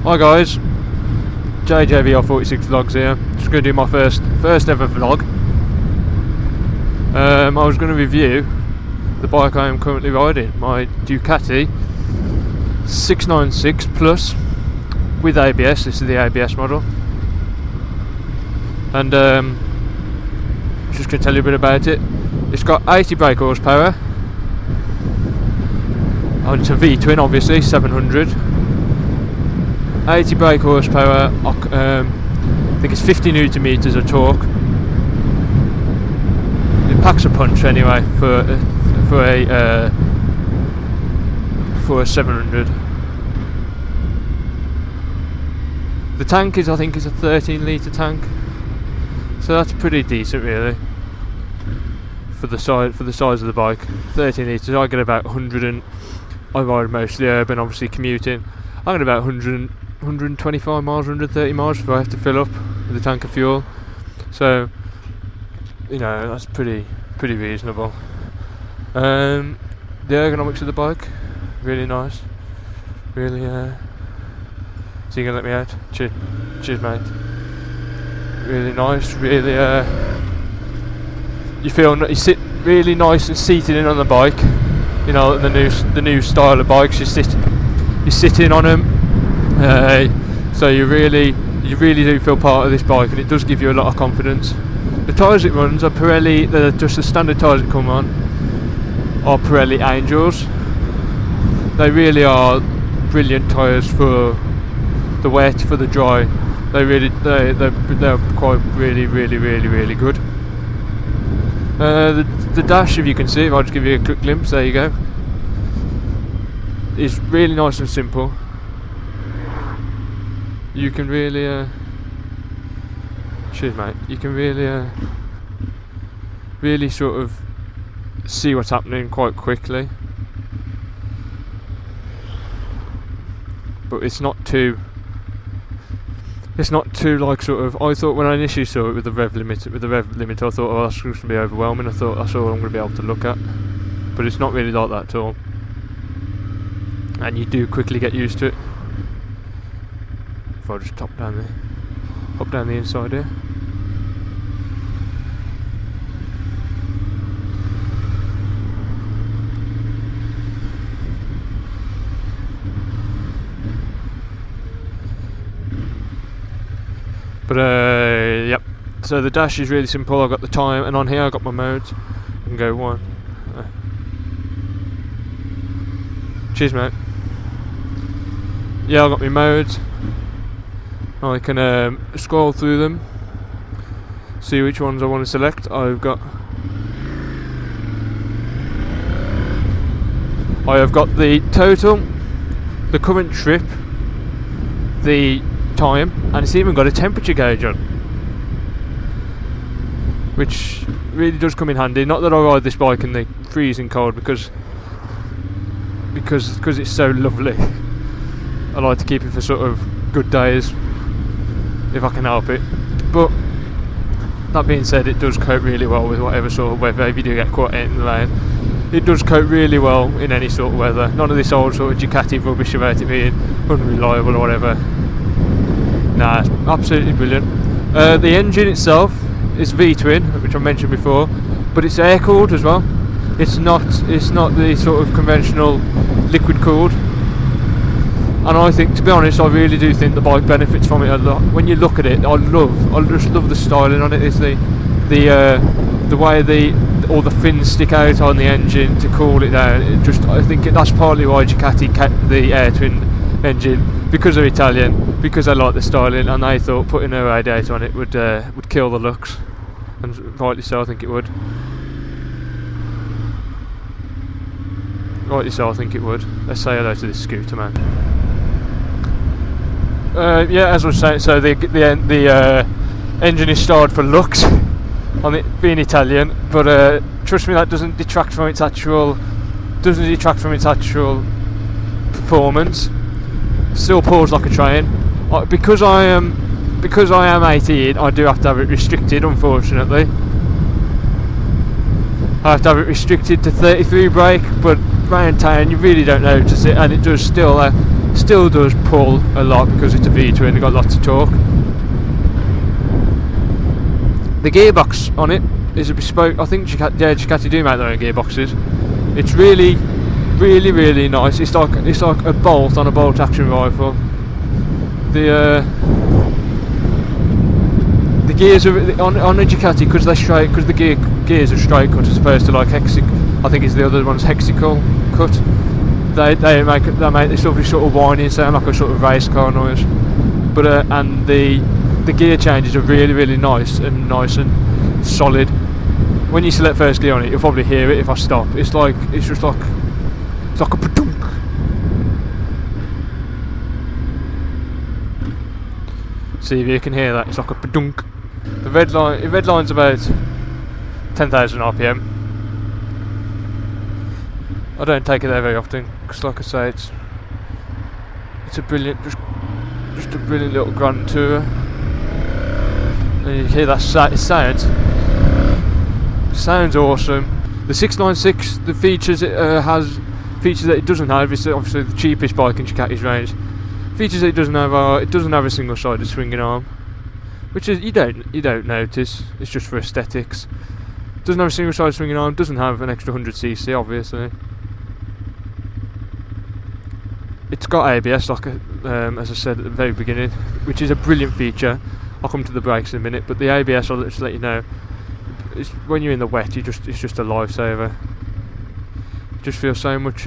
Hi guys, JJVR46 Vlogs here. Just going to do my first ever vlog. I was going to review the bike I am currently riding, my Ducati 696 Plus with ABS. This is the ABS model, and just going to tell you a bit about it. It's got 80 brake horsepower, and it's a V-twin, obviously, 700. 80 brake horsepower, I think it's 50 newton meters of torque. It packs a punch anyway for a 700. The tank is, I think, is a 13 litre tank, so that's pretty decent really for the size of the bike. 13 litres. I get about 100, and I ride mostly urban, obviously commuting. I get about 125 miles, 130 miles before I have to fill up with a tank of fuel. So, you know, that's pretty reasonable. The ergonomics of the bike, really nice. Really, so you gonna let me out? Cheers mate. Really nice, really, you sit really nice and seated in on the bike. You know, the new style of bikes, you sit in on them. So you really do feel part of this bike, and it does give you a lot of confidence. The tyres it runs are Pirelli. They're just the standard tyres that come on are Pirelli Angels. They really are brilliant tyres for the wet, for the dry. They're quite really good. The dash, if you can see, if I just give you a quick glimpse, there you go, is really nice and simple. You can really, cheers mate, you can really sort of see what's happening quite quickly, but it's not too like sort of, I thought when I initially saw it with the rev limit, I thought, oh, that's going to be overwhelming. I thought that's all I'm going to be able to look at, but it's not really like that at all, and you do quickly get used to it. If I just hop down the inside here. But yep. So the dash is really simple. I've got the time, and on here I've got my modes. I can go one. Cheers, mate. Yeah, I've got my modes. I can scroll through them, see which ones I want to select. I have got the total, the current trip, the time, and it's even got a temperature gauge on, which really does come in handy. Not that I ride this bike in the freezing cold, because it's so lovely. I like to keep it for sort of good days, if I can help it. But that being said, it does cope really well with whatever sort of weather. If you do get caught in the lane, it does cope really well in any sort of weather. None of this old sort of Ducati rubbish about it being unreliable or whatever. Nah, it's absolutely brilliant. The engine itself is V-twin, which I mentioned before, but it's air cooled as well. It's not the sort of conventional liquid cooled. And I think, to be honest, I really do think the bike benefits from it a lot. When you look at it, I just love the styling on it. It's the way all the fins stick out on the engine to cool it down. I think that's partly why Ducati kept the air twin engine, because they're Italian, because they like the styling, and they thought putting a radiator on it would kill the looks, and rightly so. I think it would. Rightly so, I think it would. Let's say hello to this scooter man. Yeah, as I was saying, so the engine is starred for looks, on it being Italian, but trust me, that doesn't detract from its actual performance. Still pulls like a train. Because I am 18, I do have to have it restricted, unfortunately. I have to have it restricted to 33 brake, but round town you really don't notice it, and it does still still does pull a lot because it's a V-twin, it's got lots of torque. The gearbox on it is a bespoke. I think Ducati do make their own gearboxes. It's really nice. It's like a bolt on a bolt action rifle. The gears are on a Ducati because they're straight, because the gears are straight cut as opposed to like I think it's the other one's hexacle cut. They make this lovely sort of whining sound, like a sort of race car noise. But and the gear changes are really nice and solid. When you select first gear on it, you'll probably hear it if I stop. It's like a padunk. See if you can hear that. It's like a padunk. The red line's about 10,000 RPM. I don't take it there very often because, like I say, it's a brilliant, just a brilliant little Grand Tourer. And you hear that sounds awesome. The 696, the features it has, features that it doesn't have. It's obviously the cheapest bike in Ducati's range. Features that it doesn't have are, it doesn't have a single-sided swinging arm, which is you don't notice. It's just for aesthetics. It doesn't have a single-sided swinging arm. Doesn't have an extra 100cc, obviously. It's got ABS, like as I said at the very beginning, which is a brilliant feature. I'll come to the brakes in a minute, but the ABS, I'll just let you know, when you're in the wet, it's just a lifesaver. You just feel so much.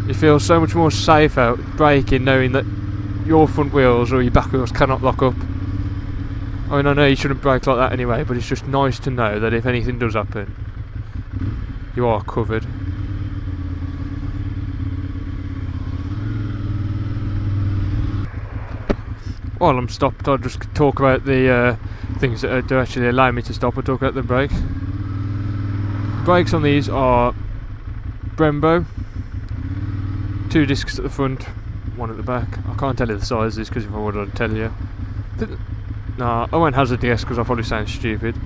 You feel so much more safe out braking, knowing that your front wheels or your back wheels cannot lock up. I mean, I know you shouldn't brake like that anyway, but it's just nice to know that if anything does happen, you are covered. While I'm stopped, I'll just talk about the things that do actually allow me to stop. I'll talk about the brake. The brakes on these are Brembo. 2 discs at the front, 1 at the back. I can't tell you the sizes because if I would, I'd tell you. Nah, I won't hazard a guess because I'll probably sound stupid.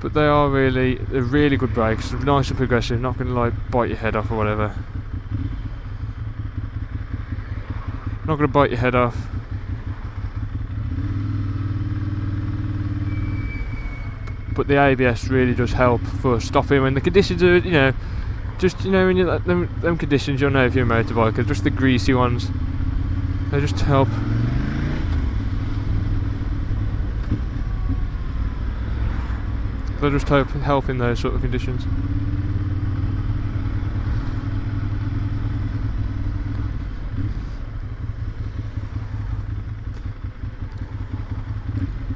But they're really good brakes. Nice and progressive, not going to like bite your head off or whatever. Not going to bite your head off. But the ABS really does help for stopping when the conditions are, you know, just, you know, when you're at them conditions, you'll know if you're a motorbiker, just the greasy ones, they just help. They just help in those sort of conditions.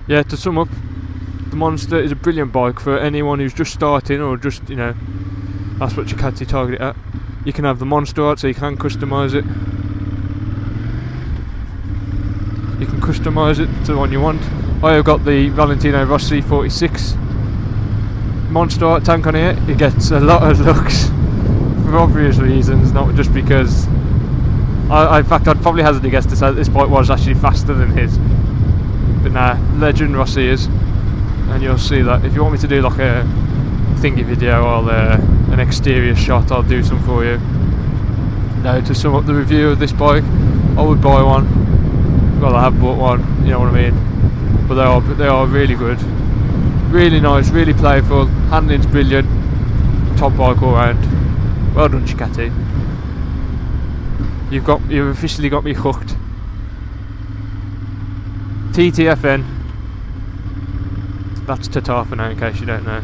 Yeah, to sum up, the Monster is a brilliant bike for anyone who's just starting or just, you know, that's what Ducati target it at. You can have the Monster art, so you can customise it. You can customise it to the one you want. I have got the Valentino Rossi 46 Monster art tank on here. It gets a lot of looks for obvious reasons, not just because in fact I'd probably hazard a guess to say that this bike was actually faster than his. But nah, legend Rossi is, and you'll see that. If you want me to do like a thingy video or an exterior shot, I'll do some for you. Now, to sum up the review of this bike, I would buy one. Well, I have bought one, you know what I mean. But they are really good, really nice, really playful. Handling's brilliant. Top bike all round. Well done, Ducati. You've officially got me hooked. TTFN. That's Tatar for now, in case you don't know.